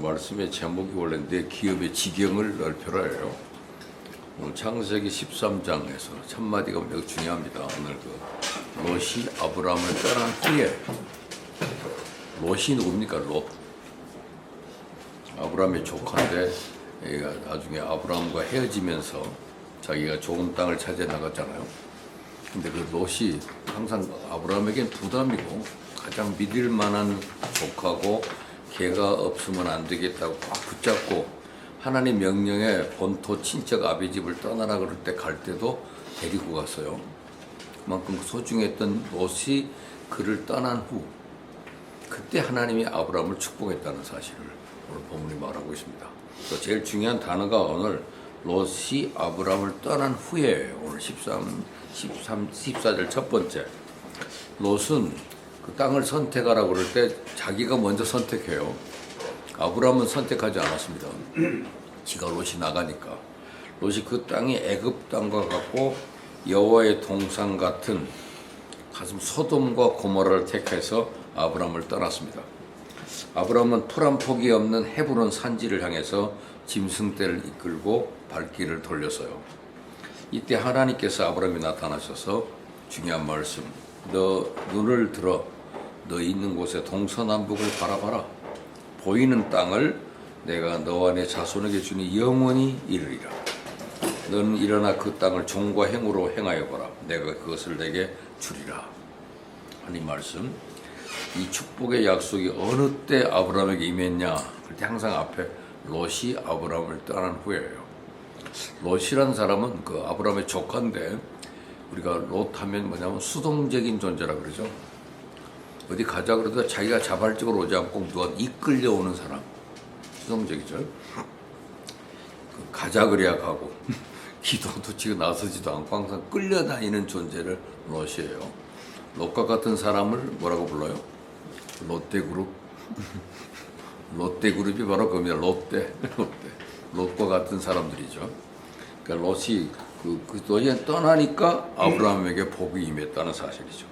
말씀의 제목이 원래 내 기업의 지경을 넓혀라예요. 오늘 창세기 13장에서 첫 마디가 매우 중요합니다. 오늘 롯이 아브라함을 떠난 후에, 롯이 누굽니까? 롯. 아브라함의 조카인데 얘가 나중에 아브라함과 헤어지면서 자기가 좋은 땅을 차지해 나갔잖아요. 근데 그 롯이 항상 아브라함에겐 부담이고 가장 믿을 만한 조카고 걔가 없으면 안 되겠다고 꽉 붙잡고 하나님 명령에 본토 친척 아비 집을 떠나라 그럴 때 갈 때도 데리고 갔어요. 그만큼 소중했던 롯이 그를 떠난 후 그때 하나님이 아브라함을 축복했다는 사실을 오늘 본문이 말하고 있습니다. 또 제일 중요한 단어가 오늘 롯이 아브라함을 떠난 후에 오늘 14절 첫 번째. 롯은 그 땅을 선택하라고 그럴 때 자기가 먼저 선택해요. 아브라함은 선택하지 않았습니다. 지가 롯이 나가니까. 롯이 그 땅이 애굽 땅과 같고 여호와의 동산 같은 가슴 소돔과 고모라를 택해서 아브라함을 떠났습니다. 아브라함은 풀 한 폭이 없는 헤브론 산지를 향해서 짐승떼를 이끌고 발길을 돌렸어요. 이때 하나님께서 아브라함이 나타나셔서 중요한 말씀, 너 눈을 들어 너 있는 곳에 동서남북을 바라봐라. 보이는 땅을 내가 너와 내 자손에게 주니 영원히 이르리라. 너는 일어나 그 땅을 종과 행으로 행하여 보라. 내가 그것을 내게 주리라. 하나님 말씀. 이 축복의 약속이 어느 때 아브라함에게 임했냐? 그때 항상 앞에 롯이 아브라함을 떠난 후에요. 롯이라는 사람은 그 아브라함의 조카인데 우리가 롯 하면 뭐냐면 수동적인 존재라 그러죠. 어디 가자 그래도 자기가 자발적으로 오지 않고 누가 이끌려오는 사람. 수동적이죠. 가자 그래야 가고 기도도 지금 나서지도 않고 항상 끌려다니는 존재를 롯이에요. 롯과 같은 사람을 뭐라고 불러요? 롯데그룹. 롯데그룹이 바로 그겁니다. 롯데. 롯과 같은 사람들이죠. 그러니까 롯이 롯이 떠나니까 아브라함에게 복이 임했다는 사실이죠.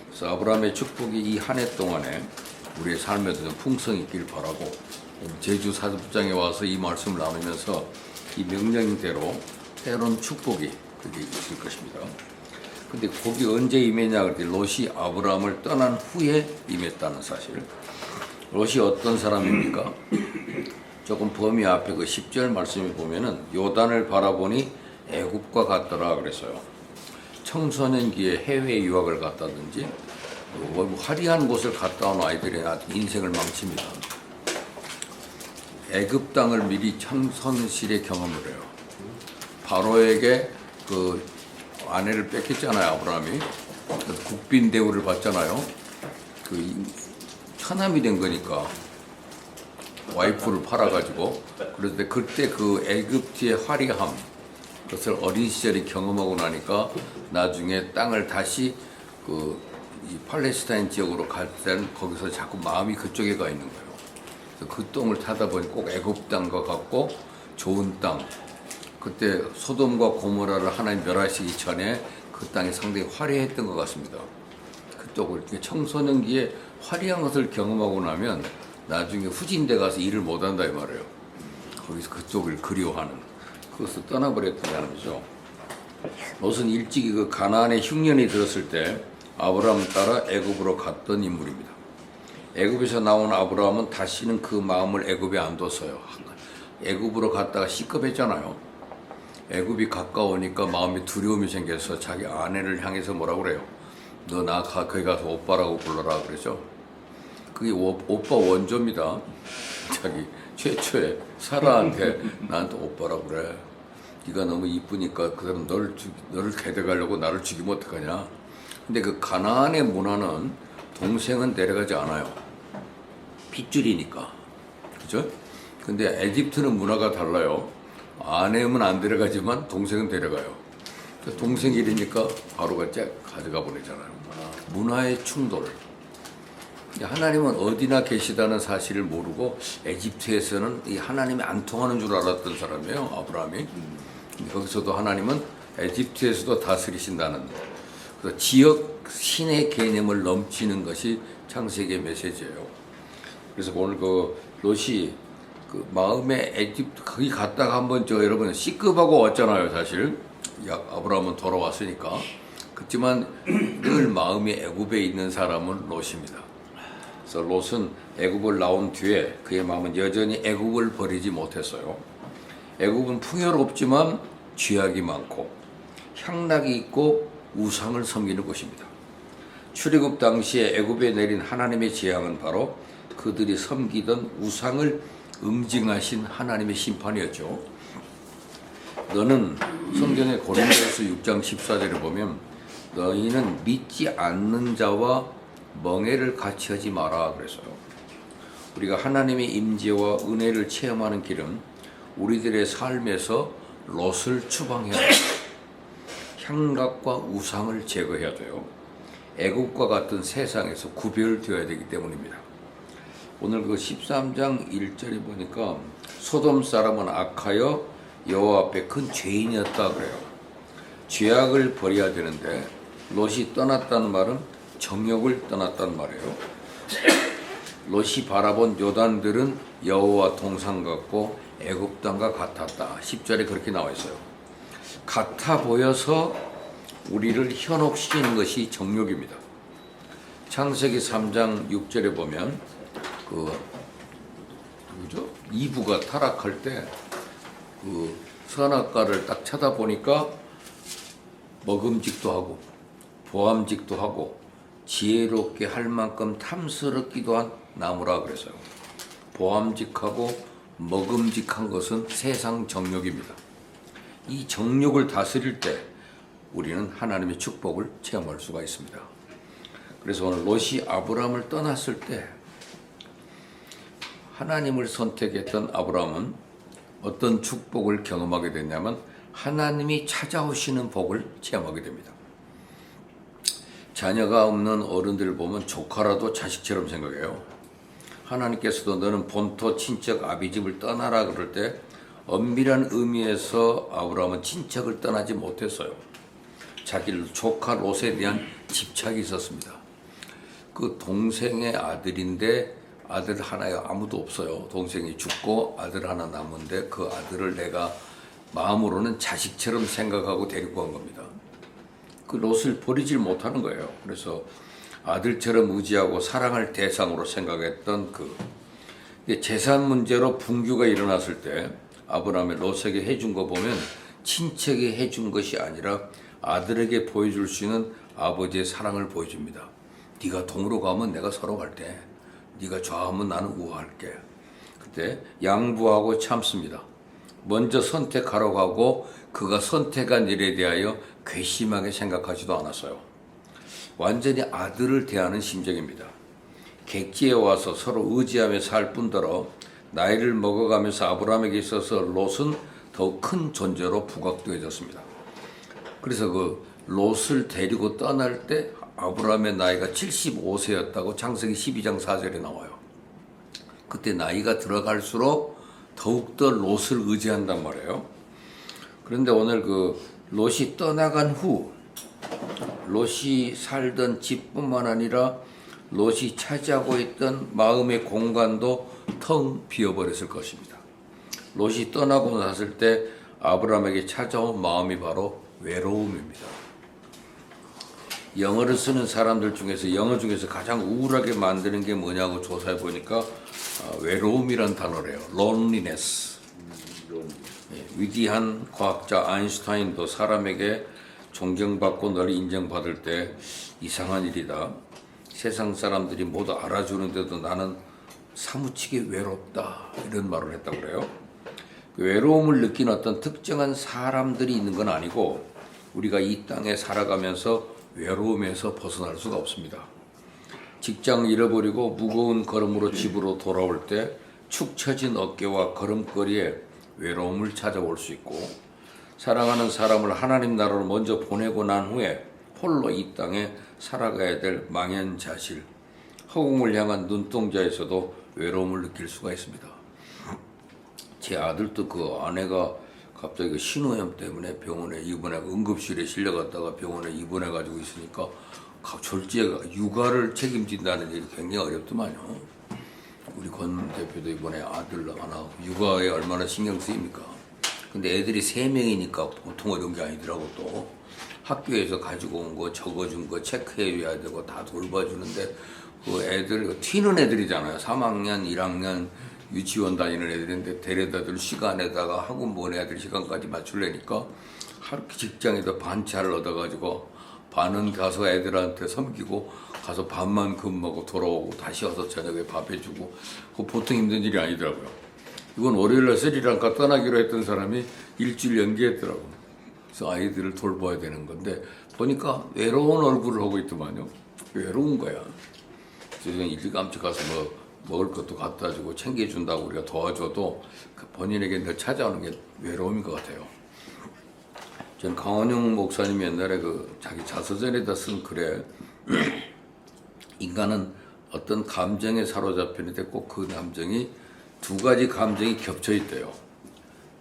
그래서 아브라함의 축복이 이 한 해 동안에 우리의 삶에도 좀 풍성히 있길 바라고 제주 사도장에 와서 이 말씀을 나누면서 이 명령대로 때론 축복이 그게 있을 것입니다. 근데 복이 언제 임했냐 그랬더니 롯이 아브라함을 떠난 후에 임했다는 사실. 롯이 어떤 사람입니까? 조금 범위 앞에 그 10절 말씀을 보면은 요단을 바라보니 애굽과 같더라 그랬어요. 청소년기에 해외 유학을 갔다든지 뭐 화려한 곳을 갔다 온 아이들이 인생을 망칩니다. 애굽 땅을 미리 청선실에 경험을 해요. 바로에게 그 아내를 뺏겼잖아요, 아브라함이. 국빈 대우를 받잖아요. 그 처남이 된 거니까 와이프를 팔아가지고. 그런데 그때 그 애굽의 화려함, 그것을 어린 시절에 경험하고 나니까 나중에 땅을 다시 이 팔레스타인 지역으로 갈 때는 거기서 자꾸 마음이 그쪽에 가 있는 거예요. 그래서 그 땅을 타다 보니 꼭 애굽 땅과 같고 좋은 땅. 그때 소돔과 고모라를 하나님 멸하시기 전에 그 땅이 상당히 화려했던 것 같습니다. 그쪽을 청소년기에 화려한 것을 경험하고 나면 나중에 후진대 가서 일을 못한다 이 말이에요. 거기서 그쪽을 그리워하는. 그것을 떠나버렸다는 거죠. 롯은 일찍이 그 가나안의 흉년이 들었을 때 아브라함을 따라 애굽으로 갔던 인물입니다. 애굽에서 나온 아브라함은 다시는 그 마음을 애굽에 안 뒀어요. 애굽으로 갔다가 시급했잖아요. 애굽이 가까우니까 마음에 두려움이 생겨서 자기 아내를 향해서 뭐라고 그래요? 너 나 거기 가서 오빠라고 불러라 그러죠. 그게 오빠 원조입니다. 자기 최초에 사라한테 나한테 오빠라고 그래. 네가 너무 이쁘니까 그 사람 너를 데려가려고 나를 죽이면 어떡하냐. 근데 그 가나안의 문화는 동생은 데려가지 않아요. 핏줄이니까. 그죠? 근데 에집트는 문화가 달라요. 아내면 안 데려가지만 동생은 데려가요. 동생 일이니까 바로 가져가 보내잖아요. 문화의 충돌. 하나님은 어디나 계시다는 사실을 모르고 에집트에서는 이 하나님이 안 통하는 줄 알았던 사람이에요, 아브라함이. 거기서도 하나님은 에집트에서도 다스리신다는, 그래서 지역 신의 개념을 넘치는 것이 창세기의 메시지예요. 그래서 오늘 그 롯이 그 마음에 에집트 거기 갔다가 한번 저 여러분 C급하고 왔잖아요. 사실 아브라함은 돌아왔으니까. 그렇지만 늘 마음이 애굽에 있는 사람은 롯입니다. 그래서 롯은 애굽을 나온 뒤에 그의 마음은 여전히 애굽을 버리지 못했어요. 애굽은 풍요롭지만 죄악이 많고 향락이 있고 우상을 섬기는 곳입니다. 출애굽 당시에 애굽에 내린 하나님의 재앙은 바로 그들이 섬기던 우상을 응징하신 하나님의 심판이었죠. 너는 성경의 고린도후서 6장 14절에 보면 너희는 믿지 않는 자와 멍에를 같이 하지 마라 그랬어요. 우리가 하나님의 임재와 은혜를 체험하는 길은 우리들의 삶에서 롯을 추방해야 돼요. 향락과 우상을 제거해야 돼요. 애국과 같은 세상에서 구별되어야 되기 때문입니다. 오늘 그 13장 1절에 보니까 소돔 사람은 악하여 여호와 앞에 큰 죄인이었다 그래요. 죄악을 버려야 되는데 롯이 떠났다는 말은 정욕을 떠났다는 말이에요. 롯이 바라본 요단들은 여호와 동상 같고 애굽 땅과 같았다. 10절에 그렇게 나와 있어요. 같아 보여서 우리를 현혹시키는 것이 정욕입니다. 창세기 3장 6절에 보면 이브가 타락할 때 그 선악과를 딱 쳐다보니까 먹음직도 하고 보암직도 하고 지혜롭게 할 만큼 탐스럽기도 한 나무라 그래서요. 보암직하고 먹음직한 것은 세상 정욕입니다. 이 정욕을 다스릴 때 우리는 하나님의 축복을 체험할 수가 있습니다. 그래서 오늘 롯이 아브라함을 떠났을 때 하나님을 선택했던 아브라함은 어떤 축복을 경험하게 됐냐면 하나님이 찾아오시는 복을 체험하게 됩니다. 자녀가 없는 어른들 보면 조카라도 자식처럼 생각해요. 하나님께서도 너는 본토 친척 아비집을 떠나라 그럴 때 엄밀한 의미에서 아브라함은 친척을 떠나지 못했어요. 자기 조카 롯에 대한 집착이 있었습니다. 그 동생의 아들인데 아들 하나에 아무도 없어요. 동생이 죽고 아들 하나 남은데 그 아들을 내가 마음으로는 자식처럼 생각하고 데리고 간 겁니다. 그 롯을 버리질 못하는 거예요. 그래서 아들처럼 의지하고 사랑할 대상으로 생각했던 재산 문제로 분규가 일어났을 때 아브라함이 롯에게 해준 거 보면 친척이 해준 것이 아니라 아들에게 보여줄 수 있는 아버지의 사랑을 보여줍니다. 네가 동으로 가면 내가 서로 갈게. 네가 좌하면 나는 우할게. 그때 양보하고 참습니다. 먼저 선택하라고 하고 그가 선택한 일에 대하여 괘씸하게 생각하지도 않았어요. 완전히 아들을 대하는 심정입니다. 객지에 와서 서로 의지하며 살 뿐더러 나이를 먹어가면서 아브라함에게 있어서 롯은 더욱 큰 존재로 부각되어졌습니다. 그래서 그 롯을 데리고 떠날 때 아브라함의 나이가 75세였다고 창세기 12장 4절에 나와요. 그때 나이가 들어갈수록 더욱더 롯을 의지한단 말이에요. 그런데 오늘 그 롯이 떠나간 후 롯이 살던 집뿐만 아니라 롯이 차지하고 있던 마음의 공간도 텅 비어버렸을 것입니다. 롯이 떠나고 났을 때 아브라함에게 찾아온 마음이 바로 외로움입니다. 영어를 쓰는 사람들 중에서 영어 중에서 가장 우울하게 만드는 게 뭐냐고 조사해 보니까 외로움이란 단어래요. loneliness. 위대한 과학자 아인슈타인도 사람에게 존경받고 널리 인정받을 때 이상한 일이다. 세상 사람들이 모두 알아주는데도 나는 사무치게 외롭다. 이런 말을 했다고 그래요. 외로움을 느낀 어떤 특정한 사람들이 있는 건 아니고 우리가 이 땅에 살아가면서 외로움에서 벗어날 수가 없습니다. 직장을 잃어버리고 무거운 걸음으로 집으로 돌아올 때 축 처진 어깨와 걸음걸이에 외로움을 찾아올 수 있고 사랑하는 사람을 하나님 나라로 먼저 보내고 난 후에 홀로 이 땅에 살아가야 될 망연자실, 허공을 향한 눈동자에서도 외로움을 느낄 수가 있습니다. 제 아들도 그 아내가 갑자기 신호염 때문에 병원에 응급실에 실려갔다가 병원에 입원해가지고 있으니까 졸지가 육아를 책임진다는 일이 굉장히 어렵더만요. 우리 권 대표도 이번에 아들 하나 육아에 얼마나 신경 쓰입니까? 근데 애들이 3명이니까 보통 어려운 게 아니더라고. 또 학교에서 가지고 온 거 적어준 거 체크해줘야 되고 다 돌봐주는데 그 애들 튀는 애들이잖아요. 3학년 1학년 유치원 다니는 애들인데 데려다 줄 시간에다가 학원 보내야 될 시간까지 맞추려니까 하루 직장에서 반차를 얻어가지고 반은 가서 애들한테 섬기고 가서 밥만 근무하고 돌아오고 다시 와서 저녁에 밥 해주고 그거 보통 힘든 일이 아니더라고요. 이건 월요일날 스리랑카 떠나기로 했던 사람이 일주일 연기했더라고. 그래서 아이들을 돌봐야 되는 건데 보니까 외로운 얼굴을 하고 있더만요. 외로운 거야. 그래서 일찌감치 가서 뭐 먹을 것도 갖다 주고 챙겨준다고 우리가 도와줘도 그 본인에게 늘 찾아오는 게 외로움인 것 같아요. 전 강원영 목사님이 옛날에 그 자기 자서전에다 쓴 글에 인간은 어떤 감정에 사로잡히는데 꼭 그 감정이 2가지 감정이 겹쳐 있대요.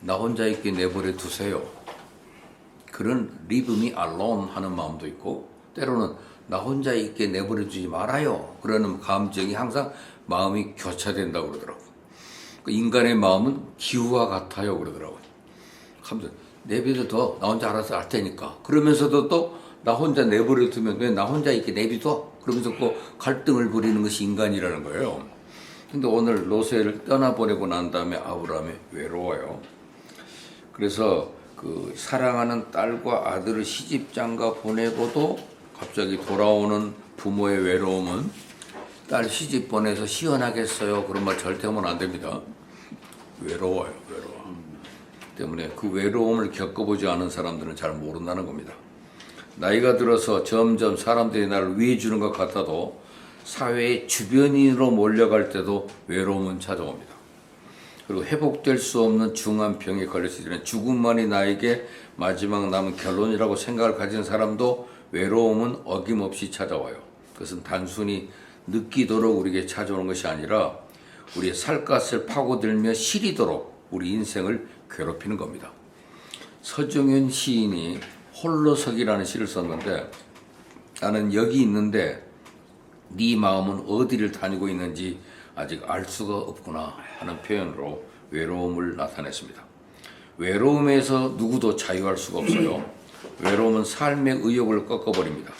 나 혼자 있게 내버려 두세요. 그런 leave me alone 하는 마음도 있고 때로는 나 혼자 있게 내버려 두지 말아요. 그러는 감정이 항상 마음이 교차된다고 그러더라고요. 인간의 마음은 기후와 같아요 그러더라고요. 내비둬. 나 혼자 알아서 할 테니까. 그러면서도 또 나 혼자 내버려 두면 왜 나 혼자 있게 내비둬? 그러면서 그 갈등을 부리는 것이 인간이라는 거예요. 근데 오늘 롯을 떠나보내고 난 다음에 아브라함이 외로워요. 그래서 그 사랑하는 딸과 아들을 시집장가 보내고도 갑자기 돌아오는 부모의 외로움은 딸 시집 보내서 시원하겠어요? 그런 말 절대 하면 안 됩니다. 외로워요, 외로워. 때문에 그 외로움을 겪어보지 않은 사람들은 잘 모른다는 겁니다. 나이가 들어서 점점 사람들이 나를 위해 주는 것 같아도 사회의 주변인으로 몰려갈 때도 외로움은 찾아옵니다. 그리고 회복될 수 없는 중한 병에 걸렸을 때는 죽음만이 나에게 마지막 남은 결론이라고 생각을 가진 사람도 외로움은 어김없이 찾아와요. 그것은 단순히 느끼도록 우리에게 찾아오는 것이 아니라 우리의 살갗을 파고들며 시리도록 우리 인생을 괴롭히는 겁니다. 서정윤 시인이 홀로서기라는 시를 썼는데 나는 여기 있는데 네 마음은 어디를 다니고 있는지 아직 알 수가 없구나 하는 표현으로 외로움을 나타냈습니다. 외로움에서 누구도 자유할 수가 없어요. 외로움은 삶의 의욕을 꺾어버립니다.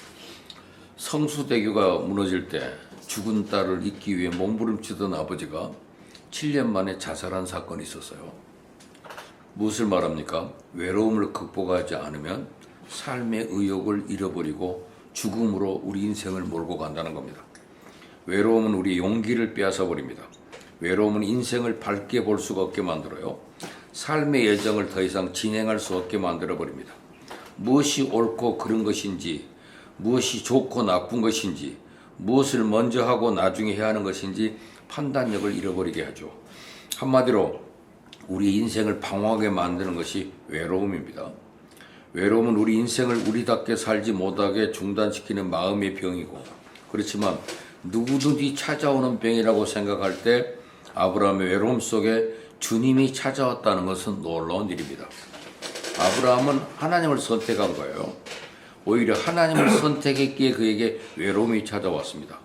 성수대교가 무너질 때 죽은 딸을 잊기 위해 몸부림치던 아버지가 7년 만에 자살한 사건이 있었어요. 무엇을 말합니까? 외로움을 극복하지 않으면 삶의 의욕을 잃어버리고 죽음으로 우리 인생을 몰고 간다는 겁니다. 외로움은 우리 용기를 빼앗아 버립니다. 외로움은 인생을 밝게 볼 수가 없게 만들어요. 삶의 여정을 더 이상 진행할 수 없게 만들어 버립니다. 무엇이 옳고 그른 것인지, 무엇이 좋고 나쁜 것인지, 무엇을 먼저 하고 나중에 해야 하는 것인지 판단력을 잃어버리게 하죠. 한마디로 우리 인생을 방황하게 만드는 것이 외로움입니다. 외로움은 우리 인생을 우리답게 살지 못하게 중단시키는 마음의 병이고, 그렇지만 누구든지 찾아오는 병이라고 생각할 때 아브라함의 외로움 속에 주님이 찾아왔다는 것은 놀라운 일입니다. 아브라함은 하나님을 선택한 거예요. 오히려 하나님을 선택했기에 그에게 외로움이 찾아왔습니다.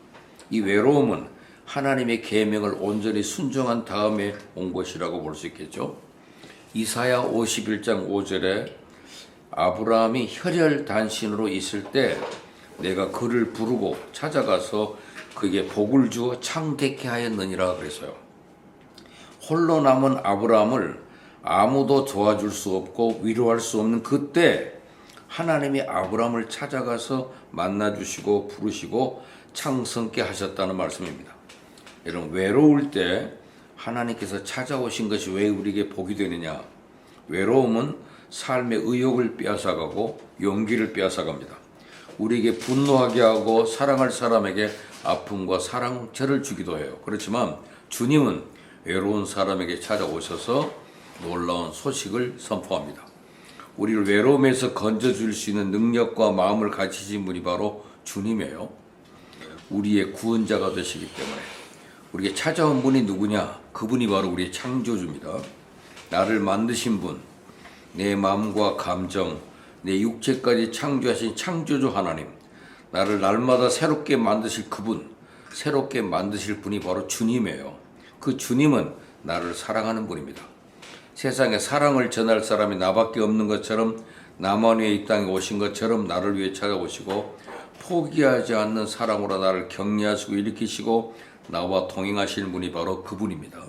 이 외로움은 하나님의 계명을 온전히 순종한 다음에 온 것이라고 볼 수 있겠죠. 이사야 51장 5절에 아브라함이 혈혈단신으로 있을 때 내가 그를 부르고 찾아가서 그에게 복을 주어 창대케 하였느니라 그랬어요. 홀로 남은 아브라함을 아무도 도와줄 수 없고 위로할 수 없는 그때 하나님이 아브라함을 찾아가서 만나주시고 부르시고 창성케 하셨다는 말씀입니다. 여러분, 외로울 때 하나님께서 찾아오신 것이 왜 우리에게 복이 되느냐? 외로움은 삶의 의욕을 빼앗아가고 용기를 빼앗아갑니다. 우리에게 분노하게 하고 사랑할 사람에게 아픔과 상처를 주기도 해요. 그렇지만 주님은 외로운 사람에게 찾아오셔서 놀라운 소식을 선포합니다. 우리를 외로움에서 건져줄 수 있는 능력과 마음을 가지신 분이 바로 주님이에요. 우리의 구원자가 되시기 때문에. 우리에게 찾아온 분이 누구냐? 그분이 바로 우리의 창조주입니다. 나를 만드신 분, 내 마음과 감정, 내 육체까지 창조하신 창조주 하나님, 나를 날마다 새롭게 만드실 그분, 새롭게 만드실 분이 바로 주님이에요. 그 주님은 나를 사랑하는 분입니다. 세상에 사랑을 전할 사람이 나밖에 없는 것처럼, 나만 위해 이 땅에 오신 것처럼 나를 위해 찾아오시고 포기하지 않는 사랑으로 나를 격려하시고 일으키시고 나와 동행하시는 분이 바로 그분입니다.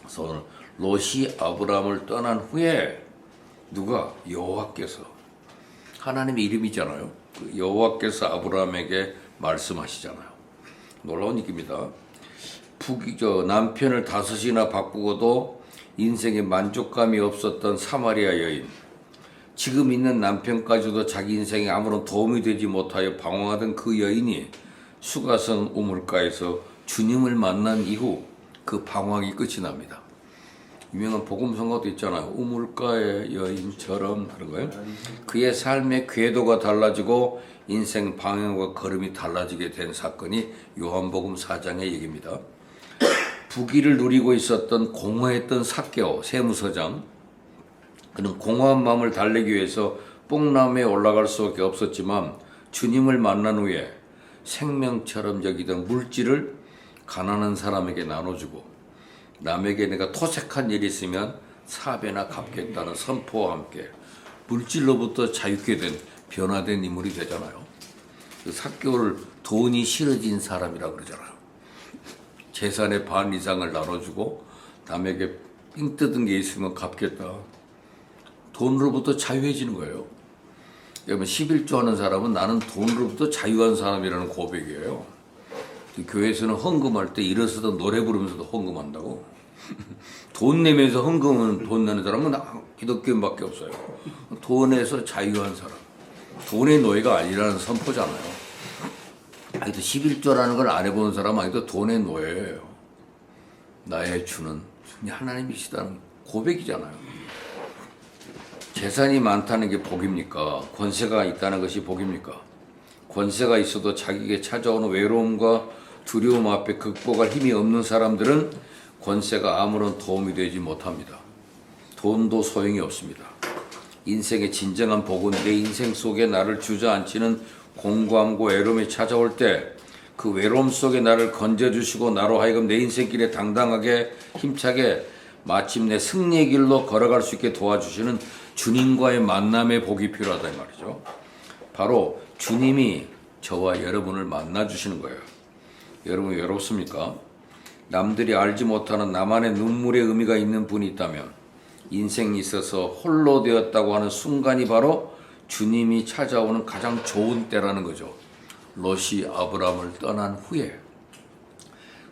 그래서 오늘 롯이 아브라함을 떠난 후에 누가? 여호와께서, 하나님의 이름이잖아요. 그 여호와께서 아브라함에게 말씀하시잖아요. 놀라운 얘기입니다. 남편을 5이나 바꾸고도 인생에 만족감이 없었던 사마리아 여인, 지금 있는 남편까지도 자기 인생에 아무런 도움이 되지 못하여 방황하던 그 여인이 수가성 우물가에서 주님을 만난 이후 그 방황이 끝이 납니다. 유명한 복음성가도 있잖아요. 우물가의 여인처럼, 그런 거예요. 그의 삶의 궤도가 달라지고 인생 방향과 걸음이 달라지게 된 사건이 요한복음 4장의 얘기입니다. 부귀를 누리고 있었던 공허했던 삭개오 세무서장, 그는 공허한 마음을 달래기 위해서 뽕나무에 올라갈 수밖에 없었지만 주님을 만난 후에 생명처럼 여기던 물질을 가난한 사람에게 나눠주고 남에게 내가 토색한 일이 있으면 4배나 갚겠다는 선포와 함께 물질로부터 자유케 된 변화된 인물이 되잖아요. 그 삭개오를 돈이 싫어진 사람이라고 그러잖아요. 재산의 반 이상을 나눠주고 남에게 삥 뜯은 게 있으면 갚겠다. 돈으로부터 자유해지는 거예요. 여러분 11조 하는 사람은 나는 돈으로부터 자유한 사람이라는 고백이에요. 교회에서는 헌금할 때 일어서도 노래 부르면서도 헌금한다고. 돈 내면서 헌금은 돈 내는 사람은 기독교인밖에 없어요. 돈에서 자유한 사람, 돈의 노예가 아니라는 선포잖아요. 아직도 11조라는 걸 안 해보는 사람은 아직도 돈의 노예예요. 나의 주는 하나님이시다는 고백이잖아요. 재산이 많다는 게 복입니까? 권세가 있다는 것이 복입니까? 권세가 있어도 자기에게 찾아오는 외로움과 두려움 앞에 극복할 힘이 없는 사람들은 권세가 아무런 도움이 되지 못합니다. 돈도 소용이 없습니다. 인생의 진정한 복은 내 인생 속에 나를 주저앉히는 공고함과 외로움이 찾아올 때 그 외로움 속에 나를 건져주시고 나로 하여금 내 인생길에 당당하게 힘차게 마침내 승리의 길로 걸어갈 수 있게 도와주시는 주님과의 만남의 복이 필요하다 이 말이죠. 바로 주님이 저와 여러분을 만나주시는 거예요. 여러분 외롭습니까? 남들이 알지 못하는 나만의 눈물의 의미가 있는 분이 있다면 인생이 있어서 홀로 되었다고 하는 순간이 바로 주님이 찾아오는 가장 좋은 때라는 거죠. 롯이 아브라함을 떠난 후에.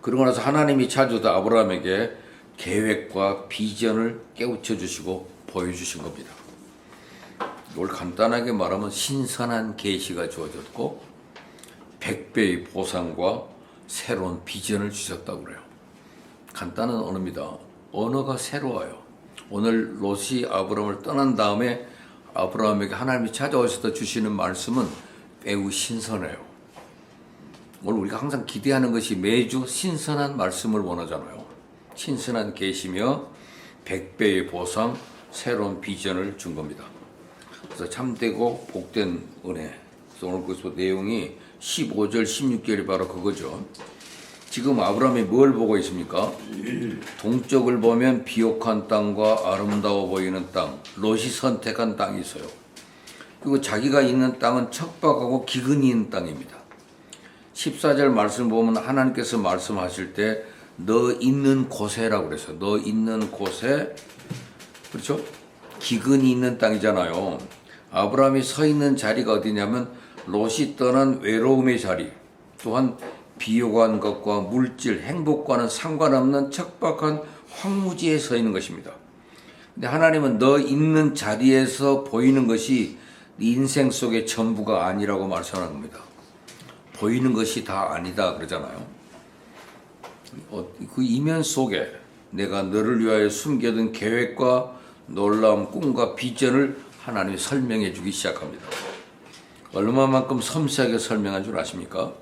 그러고 나서 하나님이 찾아오다 아브라함에게 계획과 비전을 깨우쳐 주시고 보여주신 겁니다. 이걸 간단하게 말하면 신선한 계시가 주어졌고 100배의 보상과 새로운 비전을 주셨다고 그래요. 간단한 언어입니다. 언어가 새로워요. 오늘 롯이 아브라함을 떠난 다음에 아브라함에게 하나님이 찾아오셔서 주시는 말씀은 매우 신선해요. 오늘 우리가 항상 기대하는 것이 매주 신선한 말씀을 원하잖아요. 신선한 계시며 100배의 보상, 새로운 비전을 준 겁니다. 그래서 참되고 복된 은혜. 그래서 오늘 그 내용이 15절, 16절이 바로 그거죠. 지금 아브라함이 뭘 보고 있습니까? 동쪽을 보면 비옥한 땅과 아름다워 보이는 땅, 롯이 선택한 땅이 있어요. 그리고 자기가 있는 땅은 척박하고 기근이 있는 땅입니다. 14절 말씀 보면 하나님께서 말씀하실 때 너 있는 곳에라고 그랬어요. 너 있는 곳에, 그렇죠? 기근이 있는 땅이잖아요. 아브라함이 서 있는 자리가 어디냐면 롯이 떠난 외로움의 자리, 또한 비옥한 것과 물질, 행복과는 상관없는 척박한 황무지에 서 있는 것입니다. 근데 하나님은 너 있는 자리에서 보이는 것이 네 인생 속의 전부가 아니라고 말씀하는 겁니다. 보이는 것이 다 아니다 그러잖아요. 그 이면 속에 내가 너를 위하여 숨겨둔 계획과 놀라운 꿈과 비전을 하나님이 설명해 주기 시작합니다. 얼마만큼 섬세하게 설명한 줄 아십니까?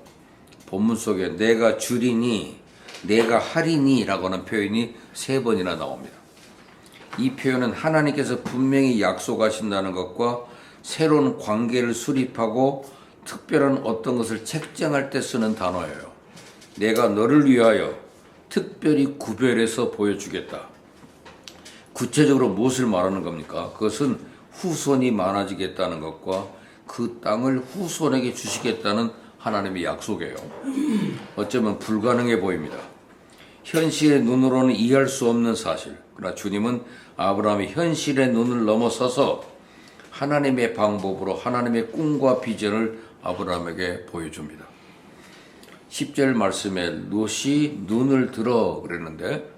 본문 속에 내가 주리니, 내가 하리니 라고 하는 표현이 3번이나 나옵니다. 이 표현은 하나님께서 분명히 약속하신다는 것과 새로운 관계를 수립하고 특별한 어떤 것을 책정할 때 쓰는 단어예요. 내가 너를 위하여 특별히 구별해서 보여주겠다. 구체적으로 무엇을 말하는 겁니까? 그것은 후손이 많아지겠다는 것과 그 땅을 후손에게 주시겠다는 하나님의 약속이에요. 어쩌면 불가능해 보입니다. 현실의 눈으로는 이해할 수 없는 사실. 그러나 주님은 아브라함이 현실의 눈을 넘어서서 하나님의 방법으로 하나님의 꿈과 비전을 아브라함에게 보여줍니다. 10절 말씀에 롯이 눈을 들어 그랬는데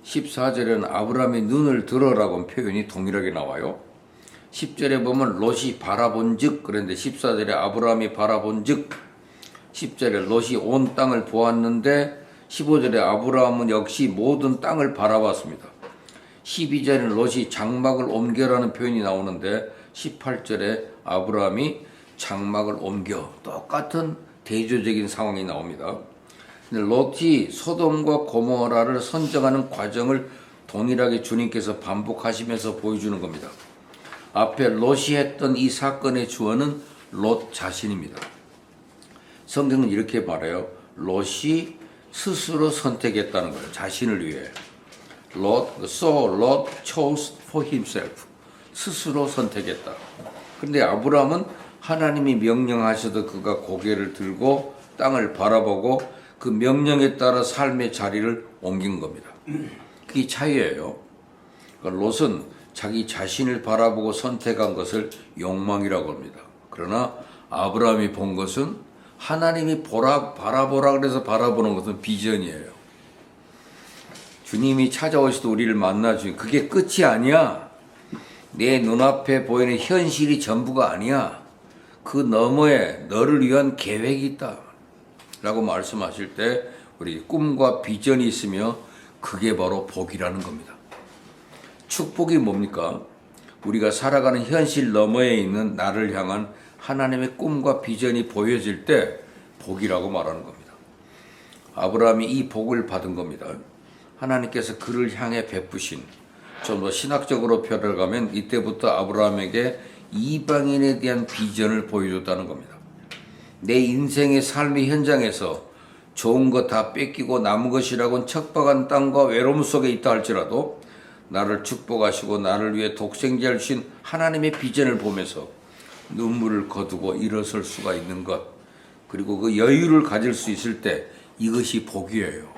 14절에는 아브라함이 눈을 들어라고 표현이 동일하게 나와요. 10절에 보면 롯이 바라본 즉 그랬는데 14절에 아브라함이 바라본 즉 10절에 롯이 온 땅을 보았는데 15절에 아브라함은 역시 모든 땅을 바라봤습니다. 12절에는 롯이 장막을 옮겨라는 표현이 나오는데 18절에 아브라함이 장막을 옮겨 똑같은 대조적인 상황이 나옵니다. 근데 롯이 소돔과 고모라를 선정하는 과정을 동일하게 주님께서 반복하시면서 보여주는 겁니다. 앞에 롯이 했던 이 사건의 주어는 롯 자신입니다. 성경은 이렇게 말해요. 롯이 스스로 선택했다는 거예요. 자신을 위해. So Lot chose for himself. 스스로 선택했다. 그런데 아브라함은 하나님이 명령하셔도 그가 고개를 들고 땅을 바라보고 그 명령에 따라 삶의 자리를 옮긴 겁니다. 그게 차이예요. 그러니까 롯은 자기 자신을 바라보고 선택한 것을 욕망이라고 합니다. 그러나 아브라함이 본 것은 하나님이 바라보라 그래서 바라보는 것은 비전이에요. 주님이 찾아오시도 우리를 만나주니 그게 끝이 아니야. 내 눈앞에 보이는 현실이 전부가 아니야. 그 너머에 너를 위한 계획이 있다. 라고 말씀하실 때 우리 꿈과 비전이 있으며 그게 바로 복이라는 겁니다. 축복이 뭡니까? 우리가 살아가는 현실 너머에 있는 나를 향한 하나님의 꿈과 비전이 보여질 때 복이라고 말하는 겁니다. 아브라함이 이 복을 받은 겁니다. 하나님께서 그를 향해 베푸신, 좀 더 신학적으로 표현하면 이때부터 아브라함에게 이방인에 대한 비전을 보여줬다는 겁니다. 내 인생의 삶의 현장에서 좋은 거 다 뺏기고 남은 것이라고는 척박한 땅과 외로움 속에 있다 할지라도 나를 축복하시고 나를 위해 독생자를 주신 하나님의 비전을 보면서 눈물을 거두고 일어설 수가 있는 것, 그리고 그 여유를 가질 수 있을 때 이것이 복이에요.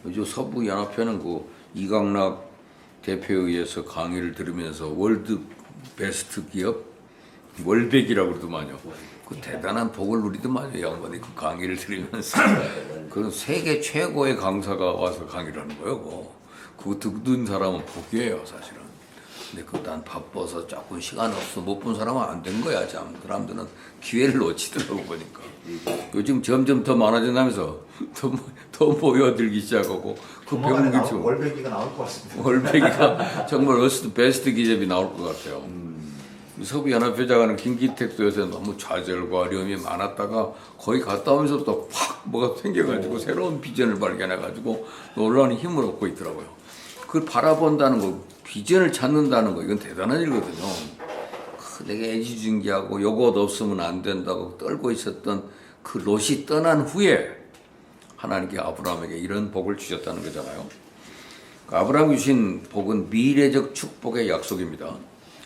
요즘 서부연합회는 그 이강락 대표에 의해서 강의를 들으면서 월드 베스트 기업 월백이라고 그러더만요. 그 대단한 복을 누리더만요. 양반이 그 강의를 들으면서 그 세계 최고의 강사가 와서 강의를 하는 거예요. 그거 듣는 사람은 복이에요, 사실은. 근데 그거 난 바빠서 조금 시간 없어 못 본 사람은 안 된 거야. 참 사람들은 기회를 놓치더라고 보니까. 요즘 점점 더 많아진다면서 더 모여들기 시작하고 그 배운 게 좀 월백이가 나올 것 같습니다. 월백이가 정말 어스트 베스트 기업이 나올 것 같아요. 서부연합회장하는 김기택도 요새 너무 좌절과 어려움이 많았다가 거기 갔다 오면서 또 팍 뭐가 생겨가지고 새로운 비전을 발견해가지고 놀라운 힘을 얻고 있더라고요. 그걸 바라본다는 거, 비전을 찾는다는 거, 이건 대단한 일이거든요. 내게 애지중지하고 요것 없으면 안 된다고 떨고 있었던 그 롯이 떠난 후에 하나님께 아브라함에게 이런 복을 주셨다는 거잖아요. 아브라함이 주신 복은 미래적 축복의 약속입니다.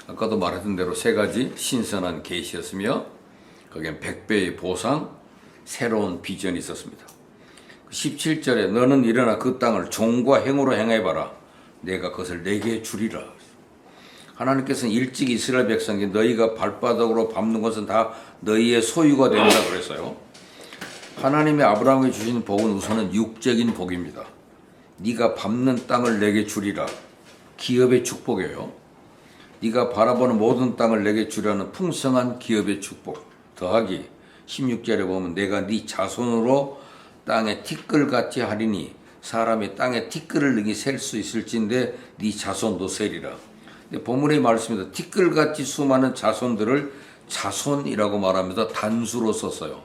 아까도 말했던 대로 세 가지 신선한 계시였으며 거기엔 100배의 보상, 새로운 비전이 있었습니다. 17절에 너는 일어나 그 땅을 종과 행으로 행해봐라. 내가 그것을 내게 주리라. 하나님께서는 일찍 이스라엘 백성이 너희가 발바닥으로 밟는 것은 다 너희의 소유가 된다 그랬어요. 하나님이 아브라함에게 주신 복은 우선은 육적인 복입니다. 네가 밟는 땅을 내게 주리라. 기업의 축복이에요. 네가 바라보는 모든 땅을 내게 주라는 풍성한 기업의 축복. 더하기 16절에 보면 내가 네 자손으로 땅에 티끌같이 하리니 사람이 땅에 티끌을 능히 셀 수 있을진데 네 자손도 세리라. 본문의 말씀입니다. 티끌같이 수많은 자손들을 자손이라고 말하면서 단수로 썼어요.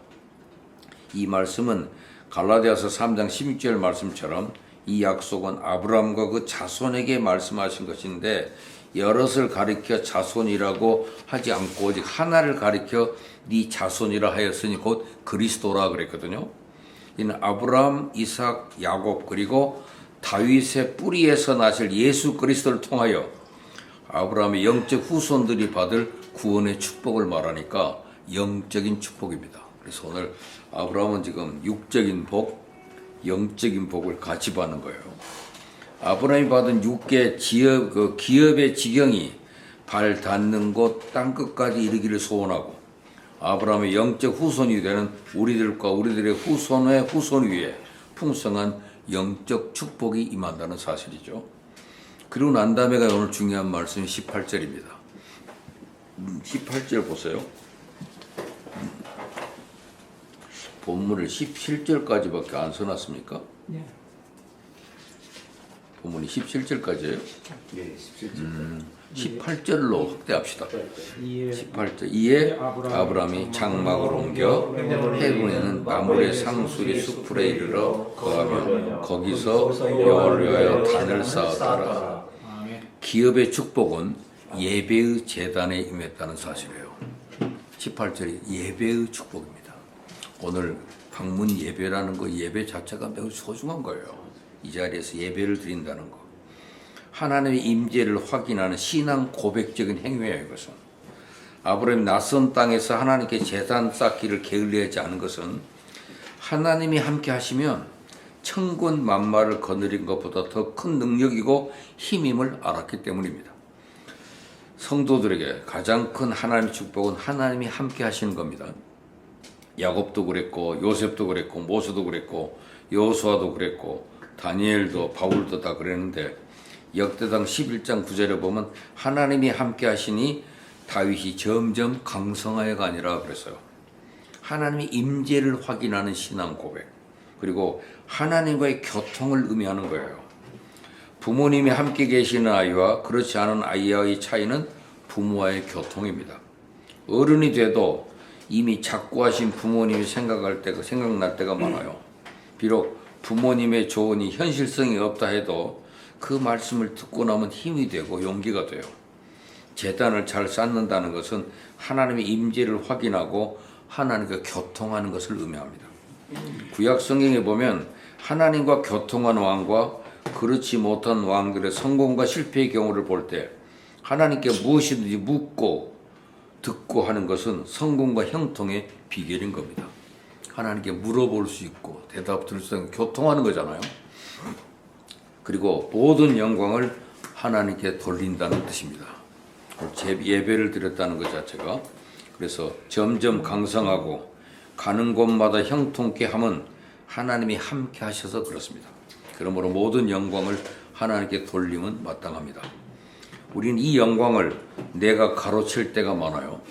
이 말씀은 갈라디아서 3장 16절 말씀처럼 이 약속은 아브라함과 그 자손에게 말씀하신 것인데 여럿을 가리켜 자손이라고 하지 않고 오직 하나를 가리켜 네 자손이라 하였으니 곧 그리스도라 그랬거든요. 이는 아브라함, 이삭, 야곱 그리고 다윗의 뿌리에서 나실 예수 그리스도를 통하여 아브라함의 영적 후손들이 받을 구원의 축복을 말하니까 영적인 축복입니다. 그래서 오늘 아브라함은 지금 육적인 복, 영적인 복을 같이 받는 거예요. 아브라함이 받은 6개 기업의 지경이 발 닿는 곳 땅끝까지 이르기를 소원하고 아브라함의 영적 후손이 되는 우리들과 우리들의 후손의 후손 위에 풍성한 영적 축복이 임한다는 사실이죠. 그리고 난 다음에가 오늘 중요한 말씀이 18절입니다. 18절 보세요. 본문을 17절까지밖에 안 써놨습니까? 네. 본문이 17절까지예요? 네, 17절. 18절로 확대합시다. 이에 18절. 이에 아브라함이 장막을 옮겨 헤브론에는 마물의 상수리 수풀에 이르러 거하며 거기서 여호와를 위하여 단을 쌓았더라. 기업의 축복은 예배의 제단에 임했다는 사실이에요. 18절이 예배의 축복입니다. 오늘 방문 예배라는 거 예배 자체가 매우 소중한 거예요. 이 자리에서 예배를 드린다는 거. 하나님의 임재를 확인하는 신앙 고백적인 행위예요. 이것은 아브라함이 낯선 땅에서 하나님께 제단 쌓기를 게을리하지 않은 것은 하나님이 함께 하시면 천군 만마를 거느린 것보다 더 큰 능력이고 힘임을 알았기 때문입니다. 성도들에게 가장 큰 하나님의 축복은 하나님이 함께 하시는 겁니다. 야곱도 그랬고 요셉도 그랬고 모세도 그랬고 여호수아도 그랬고 다니엘도 바울도 다 그랬는데 역대상 11장 9절에 보면 하나님이 함께 하시니 다윗이 점점 강성하여가 아니라 그랬어요. 하나님의 임재를 확인하는 신앙 고백, 그리고 하나님과의 교통을 의미하는 거예요. 부모님이 함께 계시는 아이와 그렇지 않은 아이와의 차이는 부모와의 교통입니다. 어른이 돼도 이미 작고하신 부모님이 생각날 때가 많아요. 비록 부모님의 조언이 현실성이 없다 해도 그 말씀을 듣고 나면 힘이 되고 용기가 돼요. 제단을 잘 쌓는다는 것은 하나님의 임재를 확인하고 하나님과 교통하는 것을 의미합니다. 구약 성경에 보면 하나님과 교통한 왕과 그렇지 못한 왕들의 성공과 실패의 경우를 볼 때 하나님께 무엇이든지 묻고 듣고 하는 것은 성공과 형통의 비결인 겁니다. 하나님께 물어볼 수 있고 대답 들을 수 있는 교통하는 거잖아요. 그리고 모든 영광을 하나님께 돌린다는 뜻입니다. 예배를 드렸다는 것 자체가, 그래서 점점 강성하고 가는 곳마다 형통케 함은 하나님이 함께 하셔서 그렇습니다. 그러므로 모든 영광을 하나님께 돌리면 마땅합니다. 우리는 이 영광을 내가 가로챌 때가 많아요.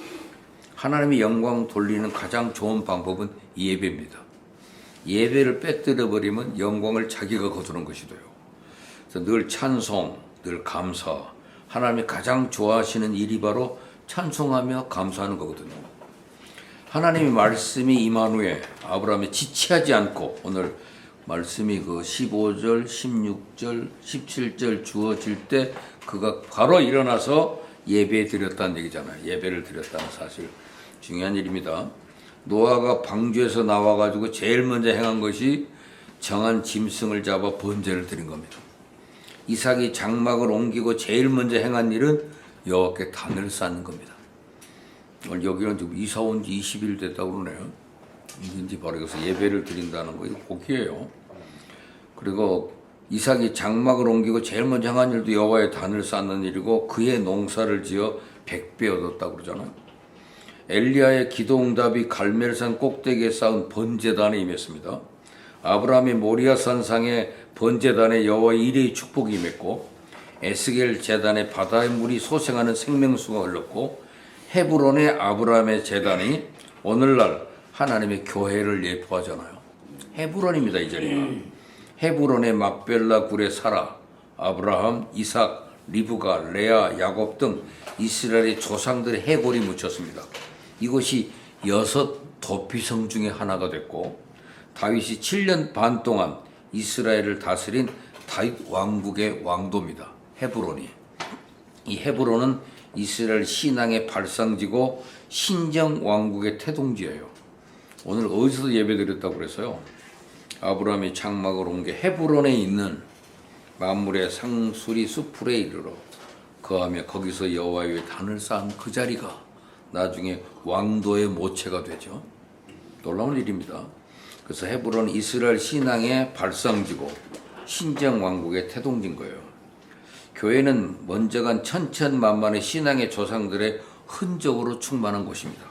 하나님의 영광 돌리는 가장 좋은 방법은 예배입니다. 예배를 빼뜨려 버리면 영광을 자기가 거두는 것이 돼요. 그래서 늘 찬송, 늘 감사, 하나님이 가장 좋아하시는 일이 바로 찬송하며 감사하는 거거든요. 하나님의 말씀이 임한 후에 아브라함이 지체하지 않고, 오늘 말씀이 그 15절, 16절, 17절 주어질 때 그가 바로 일어나서 예배 드렸다는 얘기잖아요. 예배를 드렸다는 사실, 중요한 일입니다. 노아가 방주에서 나와가지고 제일 먼저 행한 것이 정한 짐승을 잡아 번제를 드린 겁니다. 이삭이 장막을 옮기고 제일 먼저 행한 일은 여호와께 단을 쌓는 겁니다. 오늘 여기는 지금 이사 온 지 20일 됐다고 그러네요. 이제 바로 여기서 예배를 드린다는 거, 이거 복이에요. 그리고 이삭이 장막을 옮기고 제일 먼저 행한 일도 여호와의 단을 쌓는 일이고 그의 농사를 지어 100배 얻었다고 그러잖아요. 엘리야의 기도응답이 갈멜산 꼭대기에 쌓은 번제단에 임했습니다. 아브라함이 모리아산상의 번제단에 여호와의 이레의 축복이 임했고, 에스겔 제단에 바다의 물이 소생하는 생명수가 흘렀고, 헤브론의 아브라함의 제단이 오늘날 하나님의 교회를 예표하잖아요. 헤브론입니다, 이 자리가. 헤브론의 막벨라 굴의 사라, 아브라함, 이삭, 리브가, 레아, 야곱 등 이스라엘의 조상들의 해골이 묻혔습니다. 이것이 6 도피성 중에 하나가 됐고, 다윗이 7년 반 동안 이스라엘을 다스린 다윗 왕국의 왕도입니다. 헤브론이. 이 헤브론은 이스라엘 신앙의 발상지고 신정 왕국의 태동지예요. 오늘 어디서도 예배드렸다고 그랬어요? 아브라함이 장막을 옮겨 헤브론에 있는 만물의 상수리 수풀에 이르러 거하며 거기서 여호와의 단을 쌓은 그 자리가 나중에 왕도의 모체가 되죠. 놀라운 일입니다. 그래서 헤브론은 이스라엘 신앙의 발상지고 신정 왕국의 태동지인 거예요. 교회는 먼저 간 천천만만의 신앙의 조상들의 흔적으로 충만한 곳입니다.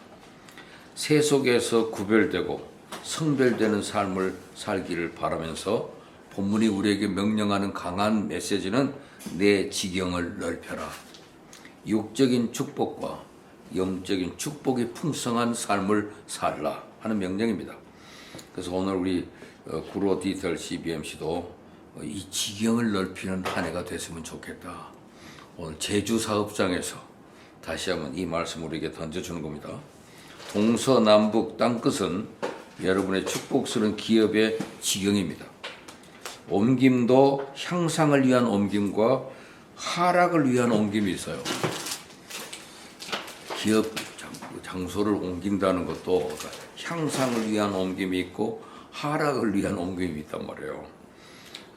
세속에서 구별되고 성별되는 삶을 살기를 바라면서 본문이 우리에게 명령하는 강한 메시지는 내 지경을 넓혀라. 육적인 축복과 영적인 축복이 풍성한 삶을 살라 하는 명령입니다. 그래서 오늘 우리 구로 디지털 CBMC도 이 지경을 넓히는 한 해가 됐으면 좋겠다. 오늘 제주 사업장에서 다시 한번 이 말씀 우리에게 던져주는 겁니다. 동서남북 땅끝은 여러분의 축복스러운 기업의 지경입니다. 옮김도 향상을 위한 옮김과 하락을 위한 옮김이 있어요. 기업 장소를 옮긴다는 것도 향상을 위한 옮김이 있고 하락을 위한 옮김이 있단 말이에요.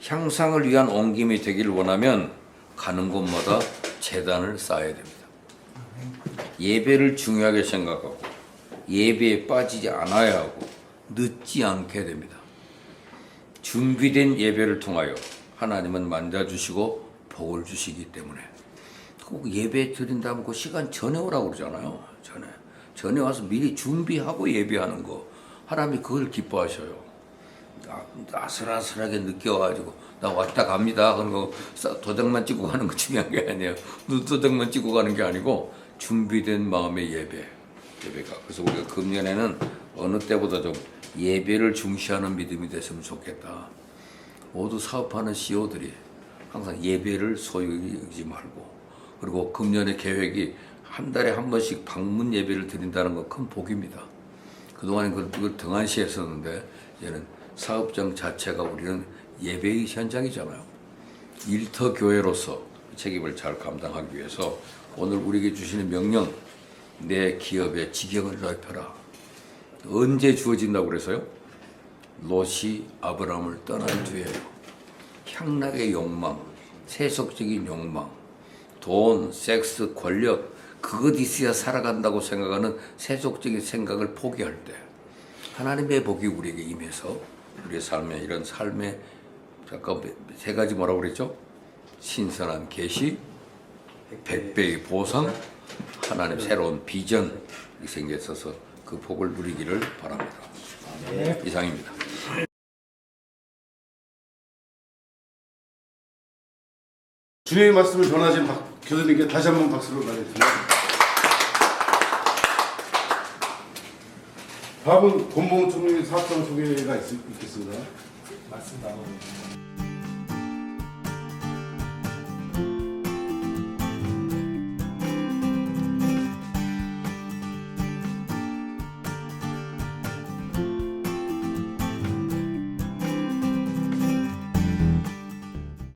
향상을 위한 옮김이 되기를 원하면 가는 곳마다 제단을 쌓아야 됩니다. 예배를 중요하게 생각하고 예배에 빠지지 않아야 하고 늦지 않게 됩니다. 준비된 예배를 통하여 하나님은 만져주시고 복을 주시기 때문에 꼭 예배 드린다면 그 시간 전에 오라고 그러잖아요. 전에 와서 미리 준비하고 예배하는 거 하나님이 그걸 기뻐하셔요. 아슬아슬하게 늦게 와가지고 나 왔다 갑니다. 그런 거 도장만 찍고 가는 거 중요한 게 아니에요. 도장만 찍고 가는 게 아니고 준비된 마음의 예배가. 그래서 우리가 금년에는 어느 때보다 좀 예배를 중시하는 믿음이 됐으면 좋겠다. 모두 사업하는 CEO들이 항상 예배를 소유하지 말고, 그리고 금년의 계획이 한 달에 한 번씩 방문 예배를 드린다는 건 큰 복입니다. 그동안에 그걸 등한시했었는데 이제는 사업장 자체가 우리는 예배의 현장이잖아요. 일터 교회로서 책임을 잘 감당하기 위해서 오늘 우리에게 주시는 명령, 내 기업의 지경을 넓혀라. 언제 주어진다고 그래서요? 롯이 아브라함을 떠난 뒤에요. 향락의 욕망, 세속적인 욕망, 돈, 섹스, 권력, 그것 있어야 살아간다고 생각하는 세속적인 생각을 포기할 때 하나님의 복이 우리에게 임해서 우리의 삶에 이런 삶의 잠깐 세 가지 뭐라고 그랬죠? 신선한 계시, 100배의 보상, 하나님 새로운 비전이 생겨 있어서 그 복을 누리기를 바랍니다. 이상입니다. 주님의 말씀을 전하신 박 교수님께 다시 한번 박수를 보내드립니다. 다음은 권봉 총리 사업장 소개가 있겠습니다. 말씀 나누고